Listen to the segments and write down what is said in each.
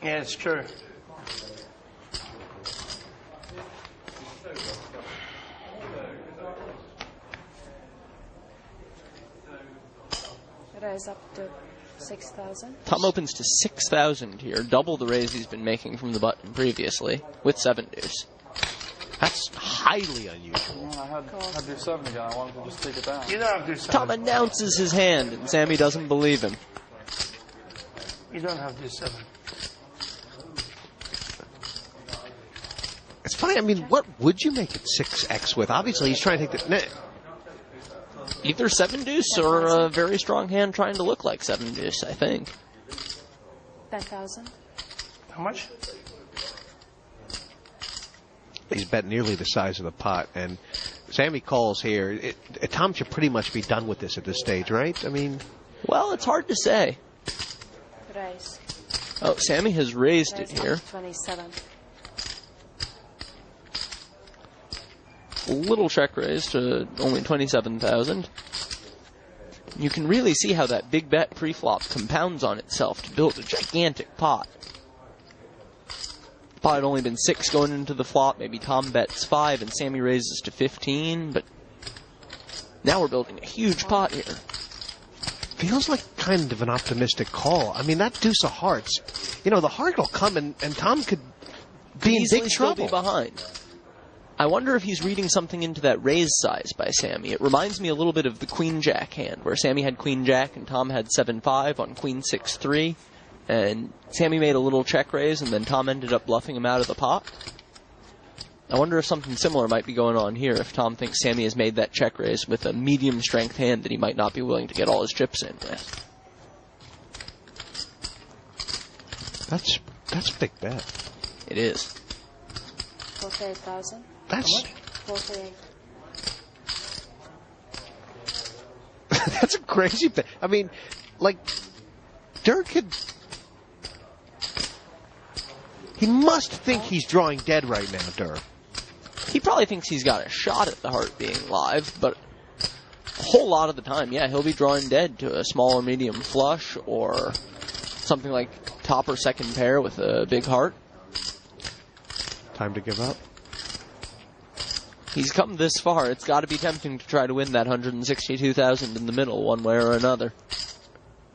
Yeah, it's true. Raise up to 6,000. Tom opens to 6,000 here, double the raise he's been making from the button previously, with 7 deuce. That's highly unusual. I had do 7 again. I wanted to just take it down. You don't have to do 7. Tom announces his hand, and Sammy doesn't believe him. You don't have to do 7. It's funny, I mean, what would you make it 6x with? Obviously, he's trying to take the... Either 7 deuce or a very strong hand trying to look like 7 deuce, I think. 10,000. How much? He's bet nearly the size of the pot, and Sammy calls here. Tom should pretty much be done with this at this stage, right? I mean... Well, it's hard to say. Raise. Oh, Sammy has raised it here. 27. A little check raise to only 27,000. You can really see how that big bet pre-flop compounds on itself to build a gigantic pot. The pot had only been 6 going into the flop. Maybe Tom bets 5 and Sammy raises to 15, but now we're building a huge pot here. Feels like kind of an optimistic call. I mean, that deuce of hearts, you know, the heart will come and Tom could be in big trouble. Be behind. I wonder if he's reading something into that raise size by Sammy. It reminds me a little bit of the Queen-Jack hand, where Sammy had Queen-Jack and Tom had 7-5 on Queen-6-3, and Sammy made a little check raise, and then Tom ended up bluffing him out of the pot. I wonder if something similar might be going on here, if Tom thinks Sammy has made that check raise with a medium-strength hand that he might not be willing to get all his chips in with. That's a big bet. It is. 48,000. That's 48. that's a crazy bet. I mean, like, Durrrr could... He must think he's drawing dead right now, Durrrr. He probably thinks he's got a shot at the heart being live, but a whole lot of the time, yeah, he'll be drawing dead to a small or medium flush or something like top or second pair with a big heart. Time to give up. He's come this far. It's got to be tempting to try to win that 162,000 in the middle one way or another.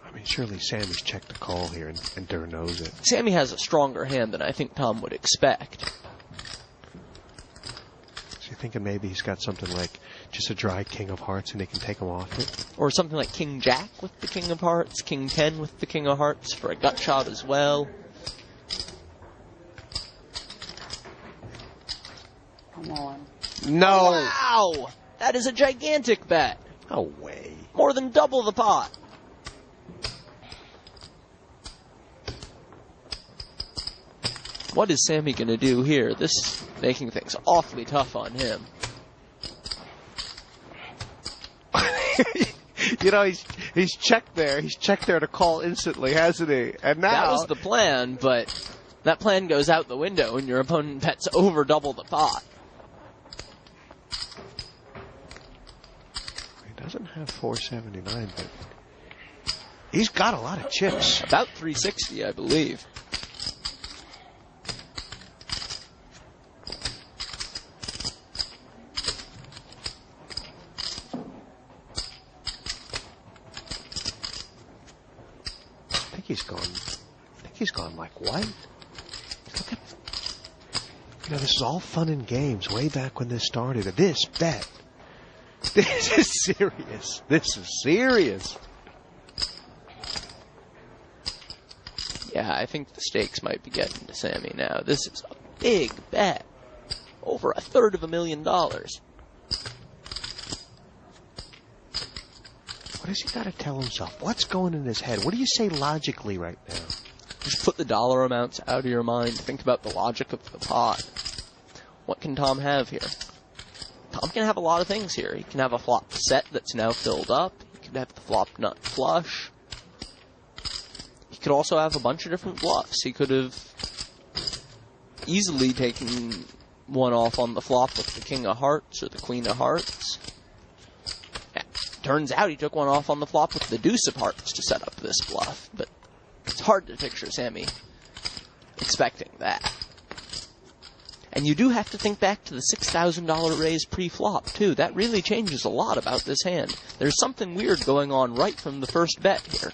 I mean, surely Sammy's checked the call here, and Durrrr knows it. Sammy has a stronger hand than I think Tom would expect. So you're thinking maybe he's got something like just a dry king of hearts and they can take him off it? Or something like King Jack with the king of hearts, King 10 with the king of hearts for a gut shot as well. Come on. No! Wow! That is a gigantic bet. No way. More than double the pot. What is Sammy going to do here? This is making things awfully tough on him. You know, he's checked there. He's checked there to call instantly, hasn't he? And now... That was the plan, but that plan goes out the window and your opponent bets over double the pot. He doesn't have 479, but he's got a lot of chips. About 360, I believe. I think he's gone like what? Look at, you know, this is all fun and games way back when this started. This bet. This is serious. This is serious. Yeah, I think the stakes might be getting to Sammy now. This is a big bet. Over $250,000. What has he got to tell himself? What's going in his head? What do you say logically right now? Just put the dollar amounts out of your mind. Think about the logic of the pot. What can Tom have here? Tom can have a lot of things here. He can have a flop set that's now filled up. He can have the flop nut flush. He could also have a bunch of different bluffs. He could have easily taken one off on the flop with the king of hearts or the queen of hearts. Turns out he took one off on the flop with the deuce of hearts to set up this bluff, but it's hard to picture Sammy expecting that. And you do have to think back to the $6,000 raise pre-flop, too. That really changes a lot about this hand. There's something weird going on right from the first bet here.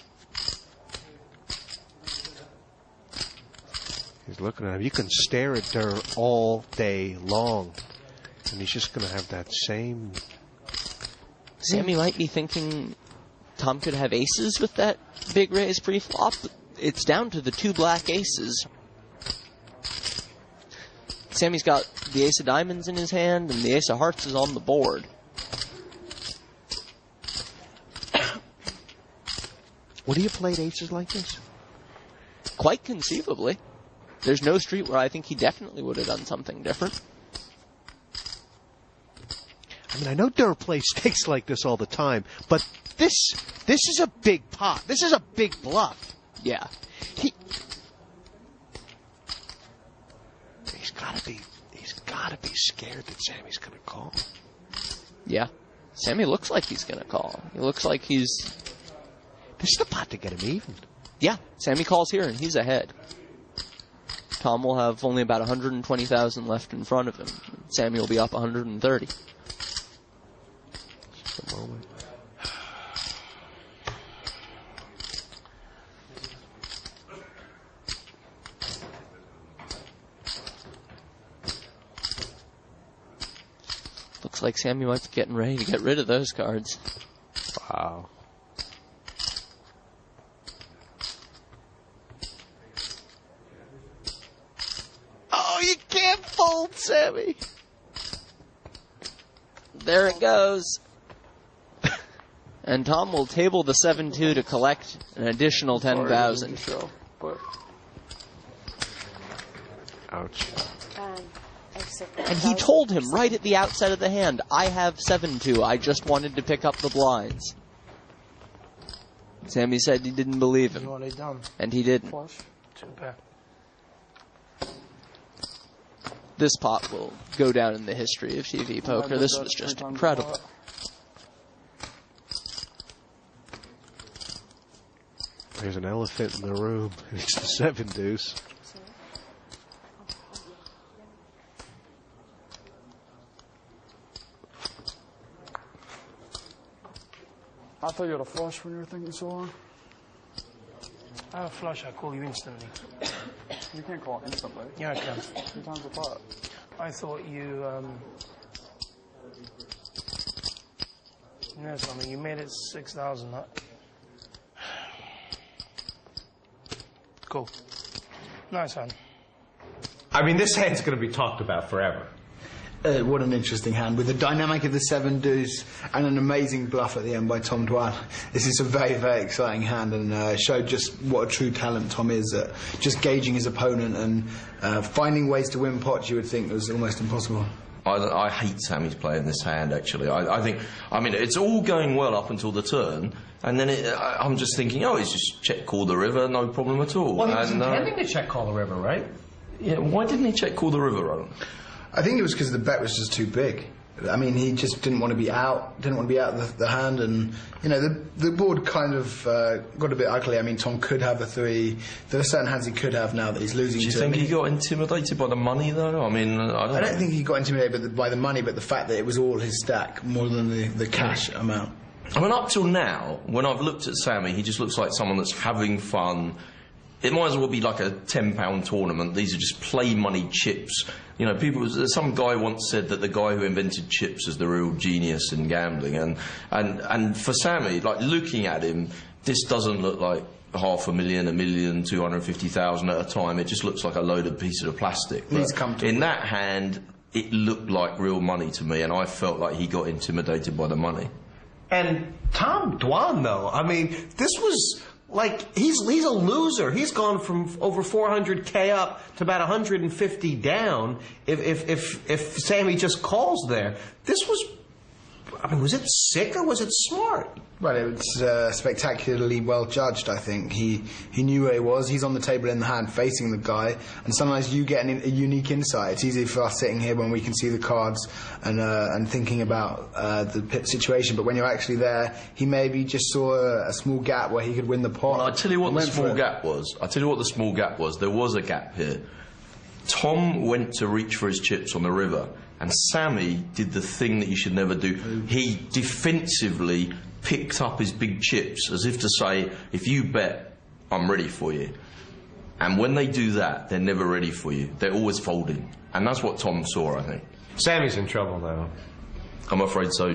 He's looking at him. You can stare at Durrrr all day long. And he's just going to have that same... Sammy might be thinking Tom could have aces with that big raise pre-flop. It's down to the 2 black aces. Sammy's got the ace of diamonds in his hand, and the ace of hearts is on the board. Would he have played aces like this? Quite conceivably. There's no street where I think he definitely would have done something different. I mean, I know Durrrr plays stakes like this all the time, but this is a big pot. This is a big bluff. Yeah. He's gotta be scared that Sammy's gonna call. Yeah. Sammy looks like he's gonna call. He looks like he's... This is the pot to get him even. Yeah. Sammy calls here, and he's ahead. Tom will have only about 120,000 left in front of him. Sammy will be up 130. Just a moment. Looks like Sammy might be getting ready to get rid of those cards. Wow. Oh, you can't fold, Sammy. There it goes. And Tom will table the 7-2 to collect an additional 10,000. Ouch. And he told him right at the outset of the hand, I have 7-2, I just wanted to pick up the blinds. Sammy said he didn't believe You him, want it done? and he didn't. Flush. 2 pair. This pot will go down in the history of TV poker. This was just incredible. There's an elephant in the room, and it's the 7 deuce. I thought you had a flush when you were thinking so long. I have a flush, I call you instantly. You can't call it instantly. Yeah, I can. 3 times the pot. I thought you, no, something. You made it 6,000, huh? Cool. Nice hand. I mean, this hand's going to be talked about forever. What an interesting hand, with the dynamic of the 7 deuce and an amazing bluff at the end by Tom Dwan. This is a very, very exciting hand, and showed just what a true talent Tom is at just gauging his opponent and finding ways to win pots you would think was almost impossible. I hate Sammy's play in this hand, actually. I think, I mean, it's all going well up until the turn, and then I'm just thinking, oh, he's just check call the river, no problem at all. Well, he was intending to check call the river, right? Yeah, why didn't he check call the river, Roland? I think it was because the bet was just too big. I mean, he just didn't want to be out, the hand, and, you know, the board kind of got a bit ugly. I mean, Tom could have a 3. There are certain hands he could have now that he's losing to. Do you think he got intimidated by the money, though? I mean, I don't think he got intimidated by the money, but the fact that it was all his stack more than the cash amount. I mean, up till now, when I've looked at Sammy, he just looks like someone that's having fun. It might as well be like a £10 tournament. These are just play money chips. You know, some guy once said that the guy who invented chips is the real genius in gambling. And for Sammy, like, looking at him, this doesn't look like $500,000, $1 million, 250,000 at a time. It just looks like a load of pieces of plastic. He's comfortable. In that hand, it looked like real money to me, and I felt like he got intimidated by the money. And Tom Dwan, though, I mean, this was... Like, he's a loser. He's gone from over 400K up to about 150 down if Sammy just calls there. This was I mean, was it sick or was it smart? Well, it was spectacularly well judged, I think. He knew where he was. He's on the table in the hand facing the guy, and sometimes you get a unique insight. It's easy for us sitting here when we can see the cards and thinking about the pip situation, but when you're actually there, he maybe just saw a small gap where he could win the pot. Well, I tell you what the small gap was. I tell you what the small gap was. There was a gap here. Tom went to reach for his chips on the river, and Sammy did the thing that you should never do. He defensively picked up his big chips as if to say, if you bet, I'm ready for you. And when they do that, they're never ready for you. They're always folding. And that's what Tom saw, I think. Sammy's in trouble, though. I'm afraid so.